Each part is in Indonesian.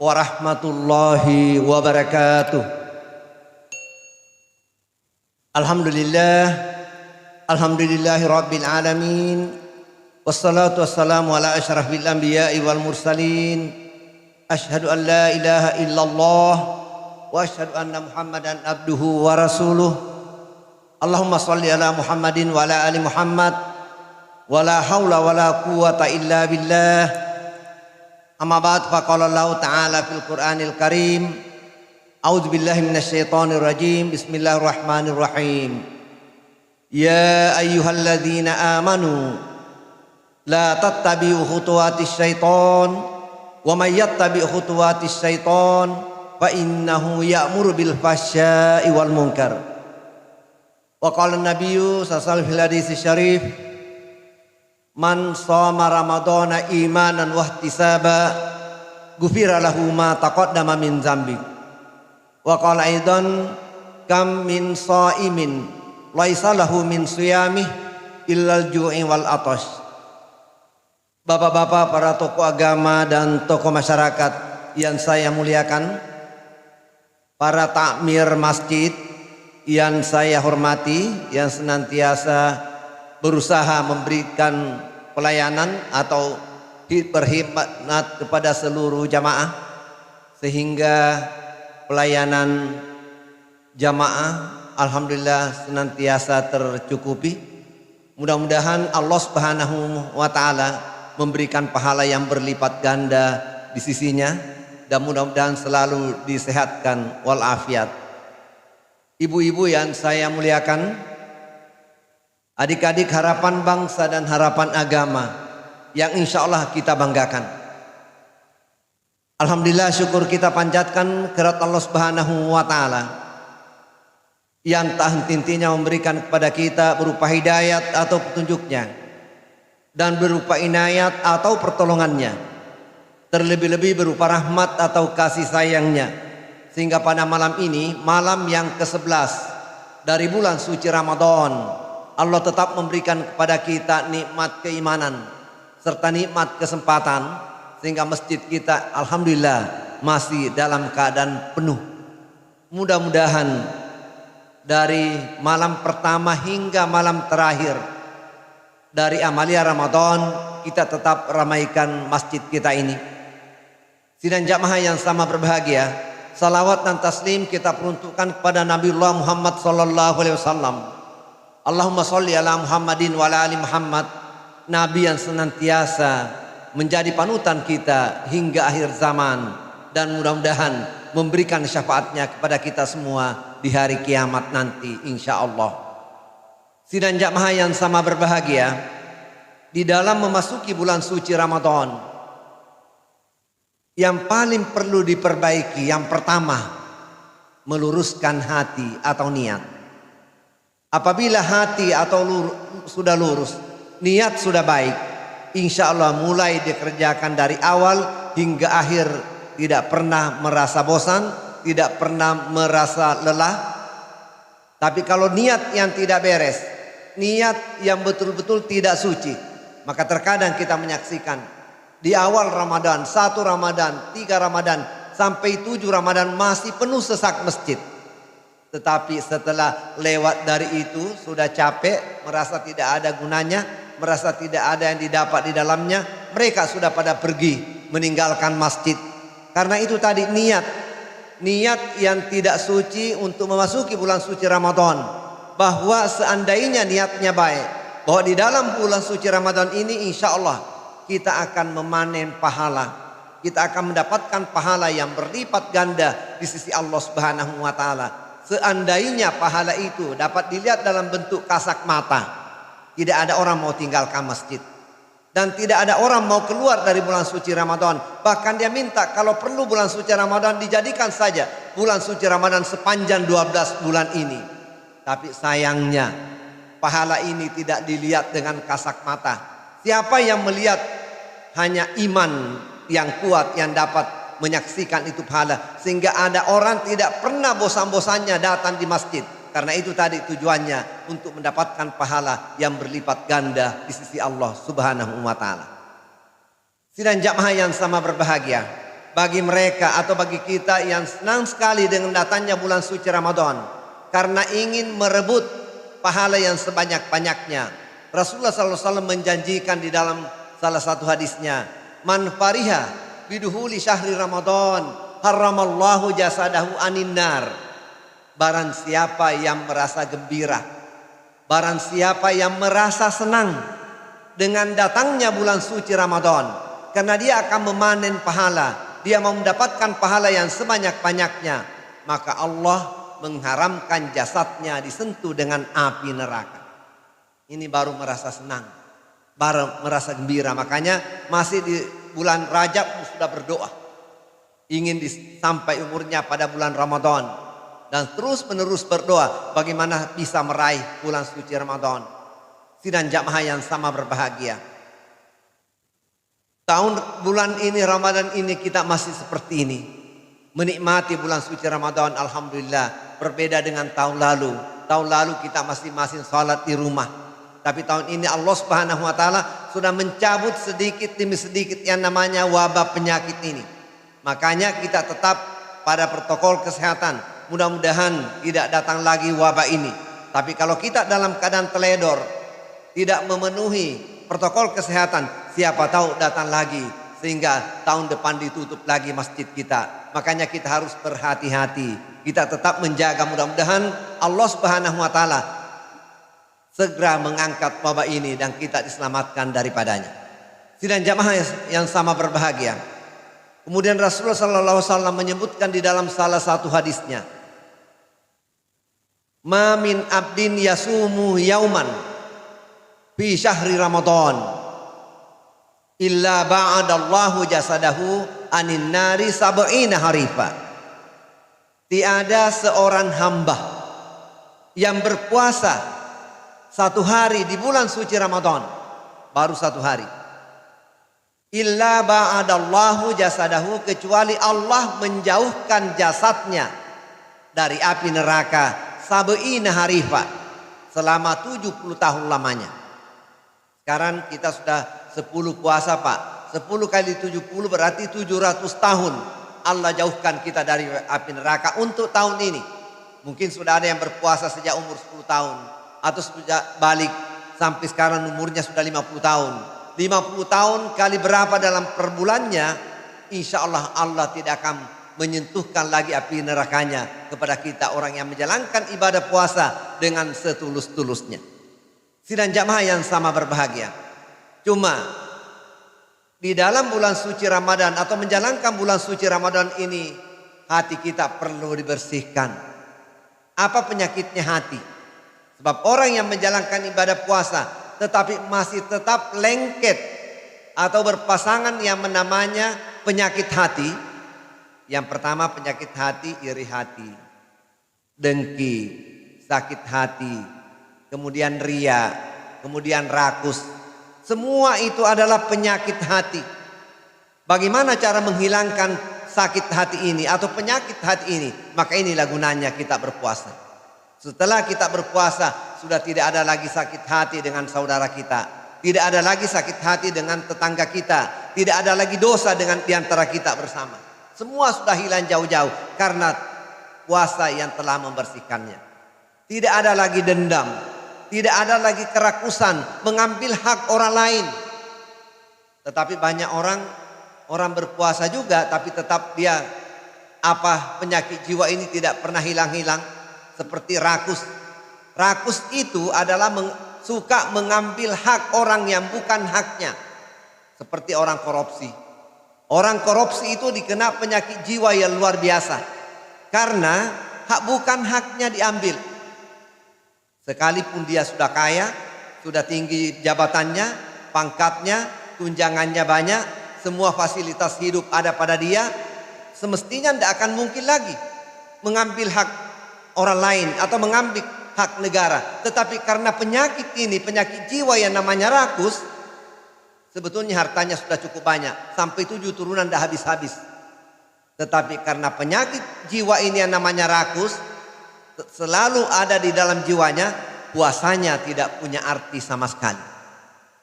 warahmatullahi wabarakatuh. Alhamdulillahi rabbil alamin. Wassalatu wassalamu ala asyrafil anbiya'i wal mursalin. Asyhadu an la ilaha illallah wa asyhadu anna Muhammadan abduhu wa rasuluh. Allahumma shalli ala Muhammadin wa ala ali Muhammad. Wa la haula wa la quwata illa billah. Amma ba'd, faqala Allah ta'ala fil Qur'anil Karim. A'udzu billahi minasyaitonir rajim. Bismillahirrahmanirrahim. Ya ayyuhalladzina amanu la tattabi'u khutuwatis syaiton wa may yattabi' khutuwatis syaiton fa innahu ya'muru bil fahsya'i wal munkar. Wa qala an-nabiyyu sallallahu alaihi hadits syarif, man shoma ramadhana imanan wa ihtisaba ghufira lahu ma taqaddama min dzambi. Wa qala aidan kam min shaimin laisa lahu min siyamih illal ju'i wal atash. Bapak-bapak, para tokoh agama dan tokoh masyarakat yang saya muliakan, para takmir masjid yang saya hormati, yang senantiasa berusaha memberikan pelayanan atau berkhidmat kepada seluruh jamaah sehingga pelayanan jamaah alhamdulillah senantiasa tercukupi. Mudah-mudahan Allah Subhanahu wa taala memberikan pahala yang berlipat ganda di sisinya dan mudah-mudahan selalu disehatkan walafiat. Ibu-ibu yang saya muliakan, adik-adik harapan bangsa dan harapan agama yang insya Allah kita banggakan. Alhamdulillah, syukur kita panjatkan kehadirat Allah Subhanahu wa taala yang tak henti-hentinya memberikan kepada kita berupa hidayat atau petunjuknya dan berupa inayat atau pertolongannya, terlebih-lebih berupa rahmat atau kasih sayangnya, sehingga pada malam ini, malam yang ke-11 dari bulan suci Ramadan, Allah tetap memberikan kepada kita nikmat keimanan serta nikmat kesempatan, sehingga masjid kita alhamdulillah masih dalam keadaan penuh. Mudah-mudahan dari malam pertama hingga malam terakhir dari amalia Ramadan kita tetap ramaikan masjid kita ini. Sidang jamaah yang sama berbahagia, salawat dan taslim kita peruntukkan kepada Nabiullah Muhammad sallallahu alaihi wasallam. Allahumma sholli ala Muhammadin wa ala ali Muhammad. Nabi yang senantiasa menjadi panutan kita hingga akhir zaman dan mudah-mudahan memberikan syafaatnya kepada kita semua di hari kiamat nanti insyaallah. Sidang jamaah yang sama berbahagia, di dalam memasuki bulan suci Ramadan, yang paling perlu diperbaiki yang pertama, meluruskan hati atau niat. Apabila hati atau sudah lurus, niat sudah baik, insya Allah mulai dikerjakan dari awal hingga akhir tidak pernah merasa bosan, tidak pernah merasa lelah. Tapi kalau niat yang tidak beres, niat yang betul-betul tidak suci, maka terkadang kita menyaksikan di awal Ramadan, 1 Ramadan, 3 Ramadan, sampai 7 Ramadan masih penuh sesak masjid. Tetapi setelah lewat dari itu sudah capek, merasa tidak ada gunanya, merasa tidak ada yang didapat di dalamnya, mereka sudah pada pergi meninggalkan masjid. Karena itu tadi niat yang tidak suci untuk memasuki bulan suci Ramadan. Bahwa seandainya niatnya baik, bahwa di dalam bulan suci Ramadan ini insya Allah kita akan memanen pahala, kita akan mendapatkan pahala yang berlipat ganda di sisi Allah Subhanahu wa taala. Seandainya pahala itu dapat dilihat dalam bentuk kasat mata, tidak ada orang mau tinggalkan masjid dan tidak ada orang mau keluar dari bulan suci Ramadan. Bahkan dia minta kalau perlu bulan suci Ramadan dijadikan saja bulan suci Ramadan sepanjang 12 bulan ini. Tapi sayangnya pahala ini tidak dilihat dengan kasat mata. Siapa yang melihat hanya iman yang kuat yang dapat menyaksikan itu pahala. Sehingga ada orang tidak pernah bosan-bosannya datang di masjid. Karena itu tadi tujuannya untuk mendapatkan pahala yang berlipat ganda di sisi Allah Subhanahu wa taala. Sidang jamaah yang sama berbahagia, bagi mereka atau bagi kita yang senang sekali dengan datangnya bulan suci Ramadan karena ingin merebut pahala yang sebanyak-banyaknya. Rasulullah SAW menjanjikan di dalam salah satu hadisnya, man fariha biduhuli syahri Ramadan haramallahu jasadahu anin nar. Barang siapa yang merasa gembira, barang siapa yang merasa senang dengan datangnya bulan suci Ramadan, karena dia akan memanen pahala, dia mau mendapatkan pahala yang sebanyak-banyaknya, maka Allah mengharamkan jasadnya disentuh dengan api neraka. Ini baru merasa senang, baru merasa gembira. Makanya masih di bulan Rajab sudah berdoa, ingin sampai umurnya pada bulan Ramadan, dan terus menerus berdoa bagaimana bisa meraih bulan suci Ramadan. Sidang jamaah yang sama berbahagia, bulan ini Ramadan ini kita masih seperti ini, menikmati bulan suci Ramadan. Alhamdulillah, berbeda dengan tahun lalu. Tahun lalu kita masing-masing salat di rumah, tapi tahun ini Allah Subhanahu wa taala sudah mencabut sedikit demi sedikit yang namanya wabah penyakit ini. Makanya kita tetap pada protokol kesehatan. Mudah-mudahan tidak datang lagi wabah ini. Tapi kalau kita dalam keadaan teledor, tidak memenuhi protokol kesehatan, siapa tahu datang lagi sehingga tahun depan ditutup lagi masjid kita. Makanya kita harus berhati-hati. Kita tetap menjaga, mudah-mudahan Allah Subhanahu wa taala segera mengangkat wabah ini dan kita diselamatkan daripadanya. Sidang jamaah yang sama berbahagia. Kemudian Rasulullah SAW menyebutkan di dalam salah satu hadisnya, ma min abdin yasumu yauman fi syahri Ramadan illa ba'adallahu jasadahu anin nari sab'ina harifa. Tiada seorang hamba yang berpuasa satu hari di bulan suci Ramadan, baru satu hari, illa ba'adallahu jasadahu, kecuali Allah menjauhkan jasadnya dari api neraka sab'ina harifa, selama 70 tahun lamanya. Sekarang kita sudah 10 puasa Pak, 10 kali 70 berarti 700 tahun Allah jauhkan kita dari api neraka. Untuk tahun ini mungkin sudah ada yang berpuasa sejak umur 10 tahun, atau sejak balik sampai sekarang umurnya sudah 50 tahun. 50 tahun kali berapa dalam per bulannya, insya Allah Allah tidak akan menyentuhkan lagi api nerakanya kepada kita orang yang menjalankan ibadah puasa dengan setulus-tulusnya. Sidang jamaah yang sama berbahagia. Cuma di dalam bulan suci Ramadan atau menjalankan bulan suci Ramadan ini, hati kita perlu dibersihkan. Apa penyakitnya hati? Sebab orang yang menjalankan ibadah puasa tetapi masih tetap lengket atau berpasangan yang namanya penyakit hati. Yang pertama penyakit hati, iri hati, dengki, sakit hati, kemudian ria, kemudian rakus. Semua itu adalah penyakit hati. Bagaimana cara menghilangkan sakit hati ini atau penyakit hati ini? Maka inilah gunanya kita berpuasa. Setelah kita berpuasa, sudah tidak ada lagi sakit hati dengan saudara kita, tidak ada lagi sakit hati dengan tetangga kita, tidak ada lagi dosa dengan diantara kita bersama. Semua sudah hilang jauh-jauh karena puasa yang telah membersihkannya. Tidak ada lagi dendam, tidak ada lagi kerakusan, mengambil hak orang lain. Tetapi banyak orang berpuasa juga, tapi tetap dia penyakit jiwa ini tidak pernah hilang-hilang. Seperti rakus. Rakus itu adalah suka mengambil hak orang yang bukan haknya. Seperti orang korupsi. Orang korupsi itu dikena penyakit jiwa yang luar biasa. Karena bukan haknya diambil. Sekalipun dia sudah kaya, sudah tinggi jabatannya, pangkatnya, tunjangannya banyak, semua fasilitas hidup ada pada dia, semestinya tidak akan mungkin lagi mengambil hak orang lain atau mengambil hak negara. Tetapi karena penyakit ini, penyakit jiwa yang namanya rakus, sebetulnya hartanya sudah cukup banyak, sampai 7 turunan dah habis-habis. Tetapi karena penyakit jiwa ini yang namanya rakus selalu ada di dalam jiwanya, puasanya tidak punya arti sama sekali.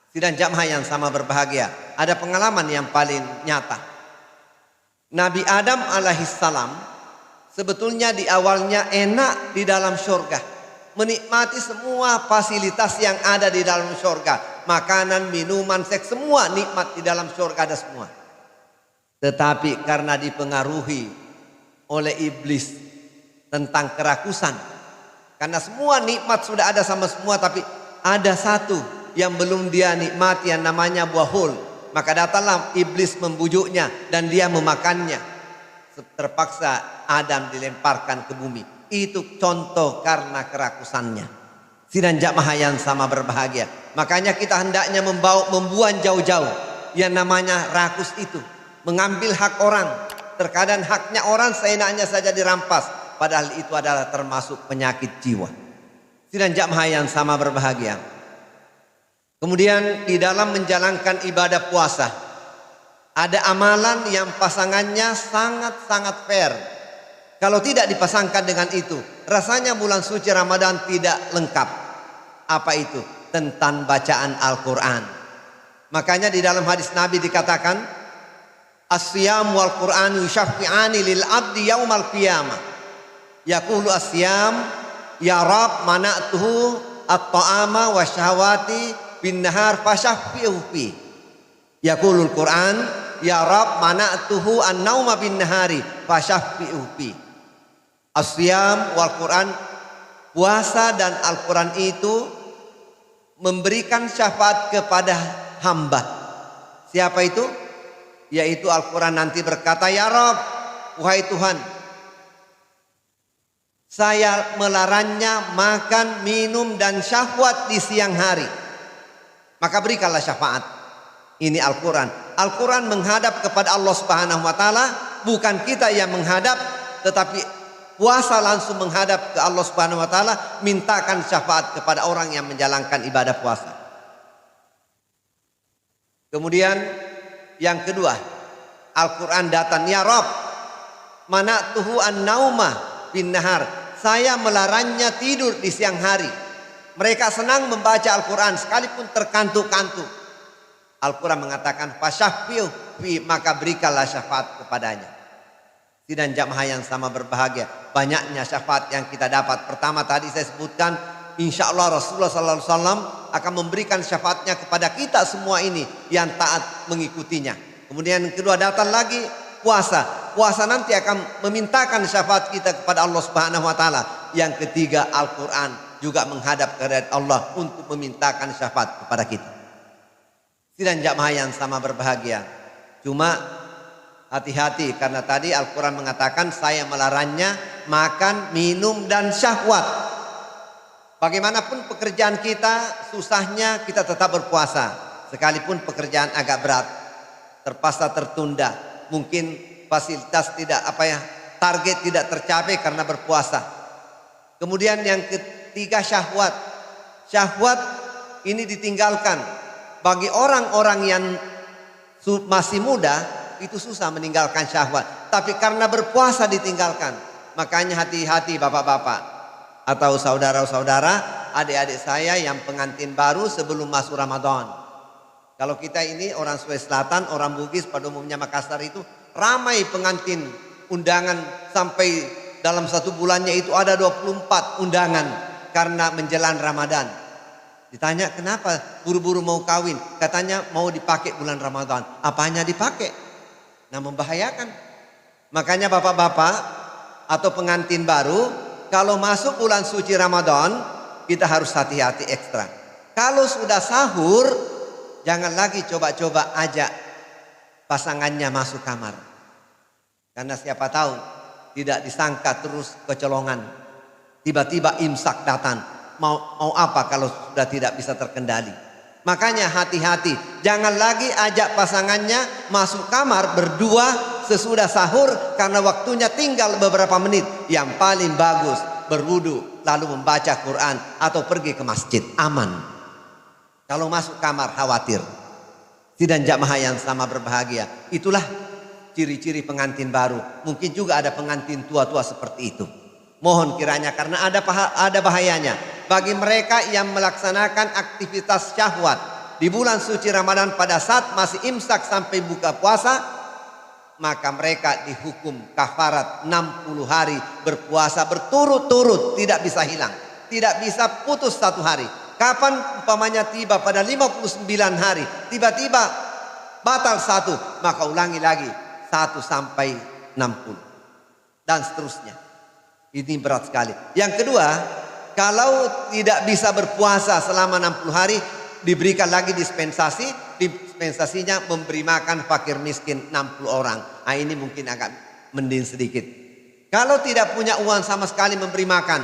Sidang jamaah yang sama berbahagia, ada pengalaman yang paling nyata. Nabi Adam alaihissalam sebetulnya di awalnya enak di dalam surga, menikmati semua fasilitas yang ada di dalam surga, makanan, minuman, seks, semua nikmat di dalam surga ada semua. Tetapi karena dipengaruhi oleh iblis tentang kerakusan, karena semua nikmat sudah ada sama semua, tapi ada satu yang belum dia nikmati yang namanya buah hul. Maka datanglah iblis membujuknya dan dia memakannya. Terpaksa Adam dilemparkan ke bumi. Itu contoh karena kerakusannya. Sidang jamaah yang sama berbahagia. Makanya kita hendaknya membuang jauh-jauh yang namanya rakus itu. Mengambil hak orang. Terkadang haknya orang seenaknya saja dirampas. Padahal itu adalah termasuk penyakit jiwa. Sidang jamaah yang sama berbahagia. Kemudian di dalam menjalankan ibadah puasa, ada amalan yang pasangannya sangat-sangat fair. Kalau tidak dipasangkan dengan itu, rasanya bulan suci Ramadan tidak lengkap. Apa itu? Tentang bacaan Al-Quran. Makanya di dalam hadis Nabi dikatakan, as-siyam wal Quran yushaffi'ani lil abdi yaumal qiyamah. Yaqulu as-siyam ya Rab mana'tuhu at-ta'ama wa syahwati bin nahar fashaffi'u fi. Yaqulul Quran ya Rab mana'tuhu an-nauma bin nahari fashaffi'u fi. As-siyam wal Quran, puasa dan Al-Quran itu memberikan syafaat kepada hamba. Siapa itu? Yaitu Al-Quran nanti berkata, ya Rab, wahai Tuhan, saya melarangnya makan, minum dan syahwat di siang hari. Maka berikanlah syafaat. Ini Al-Quran. Al-Quran menghadap kepada Allah Subhanahu wa Ta'ala. Bukan kita yang menghadap, tetapi puasa langsung menghadap ke Allah Subhanahu wa Ta'ala. Mintakan syafaat kepada orang yang menjalankan ibadah puasa. Kemudian yang kedua, Al-Quran datang, ya Rabb, mana'tuhu an-nauma bin nahar. Saya melarangnya tidur di siang hari. Mereka senang membaca Al-Quran sekalipun terkantuk-kantuk. Al-Quran mengatakan fasyaffi'u fi, maka berikanlah syafaat kepadanya. Sidang jamaah yang sama berbahagia, banyaknya syafaat yang kita dapat. Pertama tadi saya sebutkan, insya Allah Rasulullah SAW akan memberikan syafaatnya kepada kita semua ini yang taat mengikutinya. Kemudian yang kedua datang lagi puasa. Puasa nanti akan memintakan syafaat kita kepada Allah Subhanahu wa Ta'ala. Yang ketiga Al-Quran juga menghadap kepada Allah untuk memintakan syafaat kepada kita. Sidang jamaah yang sama berbahagia. Cuma hati-hati karena tadi Al-Quran mengatakan saya melarangnya makan, minum dan syahwat. Bagaimanapun pekerjaan kita, susahnya kita tetap berpuasa. Sekalipun pekerjaan agak berat, terpaksa tertunda. Mungkin fasilitas tidak target tidak tercapai karena berpuasa. Kemudian yang ketiga syahwat. Syahwat ini ditinggalkan. Bagi orang-orang yang masih muda itu susah meninggalkan syahwat. Tapi karena berpuasa ditinggalkan. Makanya hati-hati bapak-bapak atau saudara-saudara, adik-adik saya yang pengantin baru sebelum masuk Ramadan. Kalau kita ini orang Sulawesi Selatan, orang Bugis pada umumnya Makassar itu ramai pengantin undangan sampai dalam satu bulannya itu ada 24 undangan. Karena menjelang Ramadan. Ditanya kenapa buru-buru mau kawin? Katanya mau dipakai bulan Ramadan. Apanya dipakai? Nah membahayakan. Makanya bapak-bapak atau pengantin baru, kalau masuk bulan suci Ramadan, kita harus hati-hati ekstra. Kalau sudah sahur, jangan lagi coba-coba ajak pasangannya masuk kamar. Karena siapa tahu tidak disangka terus kecolongan. Tiba-tiba imsak datang. Mau apa kalau sudah tidak bisa terkendali? Makanya hati-hati. Jangan lagi ajak pasangannya masuk kamar berdua sesudah sahur. Karena waktunya tinggal beberapa menit. Yang paling bagus berwudu lalu membaca Quran atau pergi ke masjid. Aman. Kalau masuk kamar khawatir. Sidang jamaah yang sama berbahagia. Itulah ciri-ciri pengantin baru. Mungkin juga ada pengantin tua-tua seperti itu. Mohon kiranya karena ada bahayanya bagi mereka yang melaksanakan aktivitas syahwat di bulan suci Ramadan pada saat masih imsak sampai buka puasa, maka mereka dihukum kafarat 60 hari berpuasa berturut-turut, tidak bisa hilang, tidak bisa putus satu hari. Kapan umpamanya tiba pada 59 hari, tiba-tiba batal satu, maka ulangi lagi 1 sampai 60 dan seterusnya. Ini berat sekali. Yang kedua, kalau tidak bisa berpuasa selama 60 hari, diberikan lagi dispensasi. Dispensasinya memberi makan fakir miskin 60 orang. Nah, ini mungkin agak mending sedikit. Kalau tidak punya uang sama sekali memberi makan,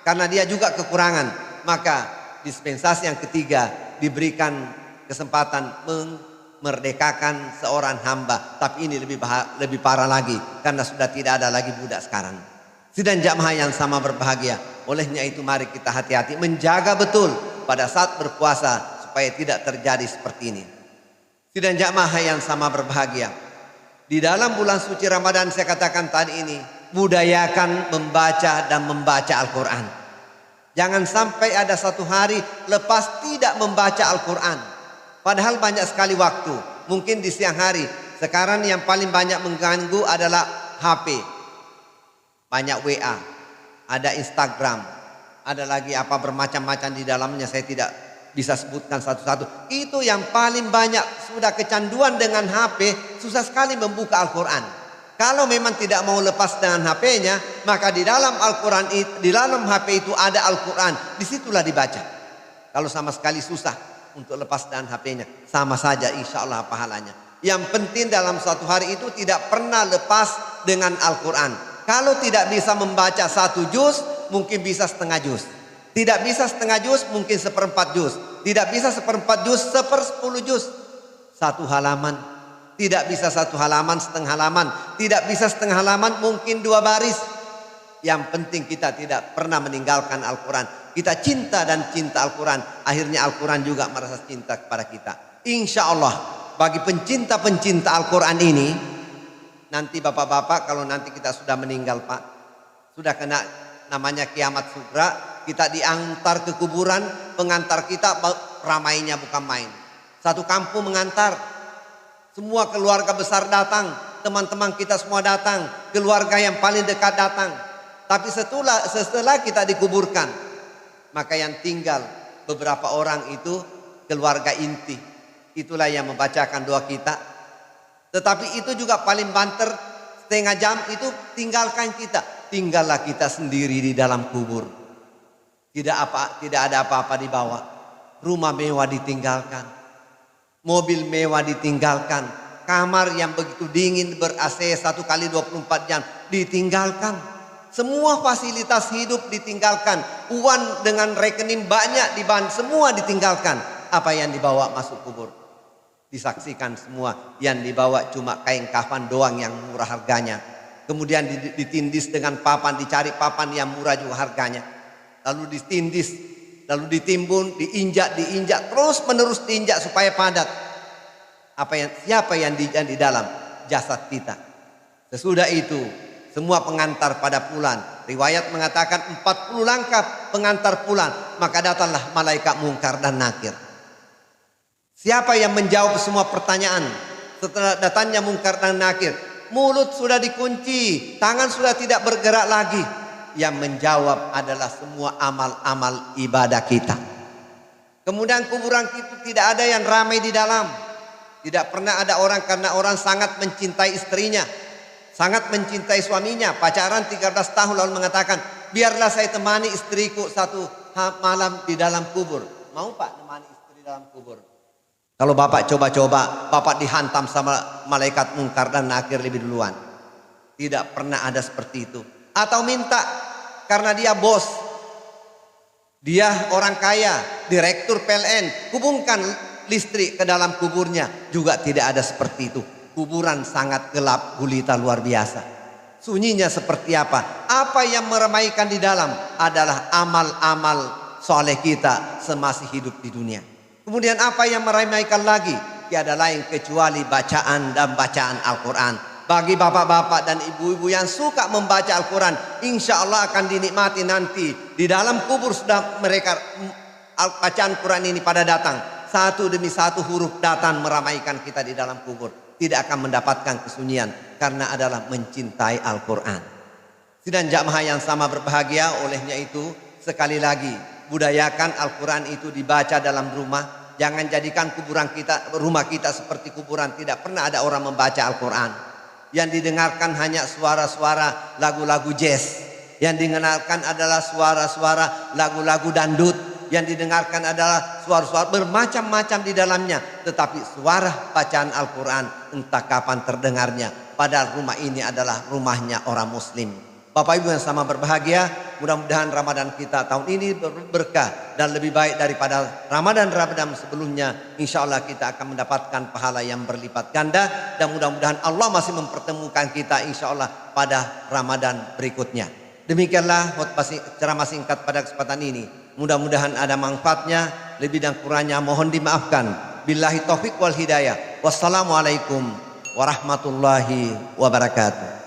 karena dia juga kekurangan, maka dispensasi yang ketiga diberikan kesempatan memerdekakan seorang hamba. Tapi ini lebih parah lagi, karena sudah tidak ada lagi budak sekarang. Sidang jamaah yang sama berbahagia, olehnya itu mari kita hati-hati menjaga betul pada saat berpuasa supaya tidak terjadi seperti ini. Sidang jamaah yang sama berbahagia, di dalam bulan suci Ramadan saya katakan tadi ini, budayakan membaca dan membaca Al-Quran. Jangan sampai ada satu hari lepas tidak membaca Al-Quran. Padahal banyak sekali waktu. Mungkin di siang hari. Sekarang yang paling banyak mengganggu adalah HP. Banyak WA. Ada Instagram. Ada lagi apa bermacam-macam di dalamnya. Saya tidak bisa sebutkan satu-satu. Itu yang paling banyak. Sudah kecanduan dengan HP. Susah sekali membuka Al-Quran. Kalau memang tidak mau lepas dengan HP-nya, maka di dalam Al-Quran, di dalam HP itu ada Al-Quran. Disitulah dibaca. Kalau sama sekali susah untuk lepas dengan HP-nya, sama saja insya Allah pahalanya. Yang penting dalam satu hari itu tidak pernah lepas dengan Al-Quran. Kalau tidak bisa membaca 1 juz, mungkin bisa setengah juz. Tidak bisa setengah juz, mungkin 1/4 juz. Tidak bisa 1/4 juz, 1/10 juz. 1 halaman. Tidak bisa 1 halaman, setengah halaman. Tidak bisa setengah halaman, mungkin 2 baris. Yang penting kita tidak pernah meninggalkan Al-Quran. Kita cinta dan cinta Al-Quran. Akhirnya Al-Quran juga merasa cinta kepada kita. Insya Allah bagi pencinta-pencinta Al-Quran ini, nanti bapak-bapak kalau nanti kita sudah meninggal Pak, sudah kena namanya kiamat sugra, kita diantar ke kuburan, pengantar kita ramainya bukan main. Satu kampung mengantar. Semua keluarga besar datang, teman-teman kita semua datang, keluarga yang paling dekat datang. Tapi setelah kita dikuburkan, maka yang tinggal beberapa orang itu keluarga inti. Itulah yang membacakan doa kita. Tetapi itu juga paling banter, setengah jam itu tinggalkan kita. Tinggallah kita sendiri di dalam kubur. Tidak ada apa-apa di bawah. Rumah mewah ditinggalkan. Mobil mewah ditinggalkan. Kamar yang begitu dingin ber-AC 1 kali 24 jam ditinggalkan. Semua fasilitas hidup ditinggalkan. Uang dengan rekening banyak semua ditinggalkan. Apa yang dibawa masuk kubur? Disaksikan semua. Yang dibawa cuma kain kafan doang yang murah harganya. Kemudian ditindis dengan papan, dicari papan yang murah juga harganya. Lalu ditindis. Lalu ditimbun, diinjak, terus menerus diinjak supaya padat. Siapa yang di dalam jasad kita? Sesudah itu, semua pengantar pada pulang. Riwayat mengatakan 40 langkah pengantar pulang. Maka datanglah malaikat Munkar dan Nakir. Siapa yang menjawab semua pertanyaan setelah datangnya Munkar dan Nakir? Mulut sudah dikunci, tangan sudah tidak bergerak lagi. Yang menjawab adalah semua amal-amal ibadah kita. Kemudian kuburan itu tidak ada yang ramai di dalam. Tidak pernah ada orang, karena orang sangat mencintai istrinya, sangat mencintai suaminya. Pacaran 13 tahun lalu mengatakan, biarlah saya temani istriku 1 malam di dalam kubur. Mau Pak temani istri dalam kubur? Kalau Bapak coba-coba, Bapak dihantam sama malaikat Munkar dan Nakir lebih duluan. Tidak pernah ada seperti itu. Atau minta karena dia bos, dia orang kaya, direktur PLN, hubungkan listrik ke dalam kuburnya. Juga tidak ada seperti itu. Kuburan sangat gelap gulita luar biasa. Sunyinya seperti apa? Apa yang meramaikan di dalam adalah amal-amal soleh kita semasih hidup di dunia. Kemudian apa yang meramaikan lagi? Tiada lain kecuali bacaan dan bacaan Al-Quran. Bagi bapak-bapak dan ibu-ibu yang suka membaca Al-Quran, insya Allah akan dinikmati nanti. Di dalam kubur sudah mereka bacaan Quran ini pada datang. 1 demi 1 huruf datang meramaikan kita di dalam kubur. tidak akan mendapatkan kesunyian karena adalah mencintai Al-Quran. Sidang jamaah yang sama berbahagia, olehnya itu sekali lagi budayakan Al-Quran itu dibaca dalam rumah. Jangan jadikan rumah kita seperti kuburan. Tidak pernah ada orang membaca Al-Quran. Yang didengarkan hanya suara-suara lagu-lagu jazz. Yang didengarkan adalah suara-suara lagu-lagu dangdut. Yang didengarkan adalah suara-suara bermacam-macam di dalamnya. Tetapi suara bacaan Al-Quran entah kapan terdengarnya. Padahal rumah ini adalah rumahnya orang muslim. Bapak Ibu yang sama berbahagia, mudah-mudahan Ramadan kita tahun ini berkah dan lebih baik daripada Ramadan sebelumnya. Insya Allah kita akan mendapatkan pahala yang berlipat ganda. Dan mudah-mudahan Allah masih mempertemukan kita insya Allah pada Ramadan berikutnya. Demikianlah ceramah singkat pada kesempatan ini. Mudah-mudahan ada manfaatnya. Lebih dan kurangnya mohon dimaafkan. Billahi taufiq wal hidayah. Wassalamualaikum warahmatullahi wabarakatuh.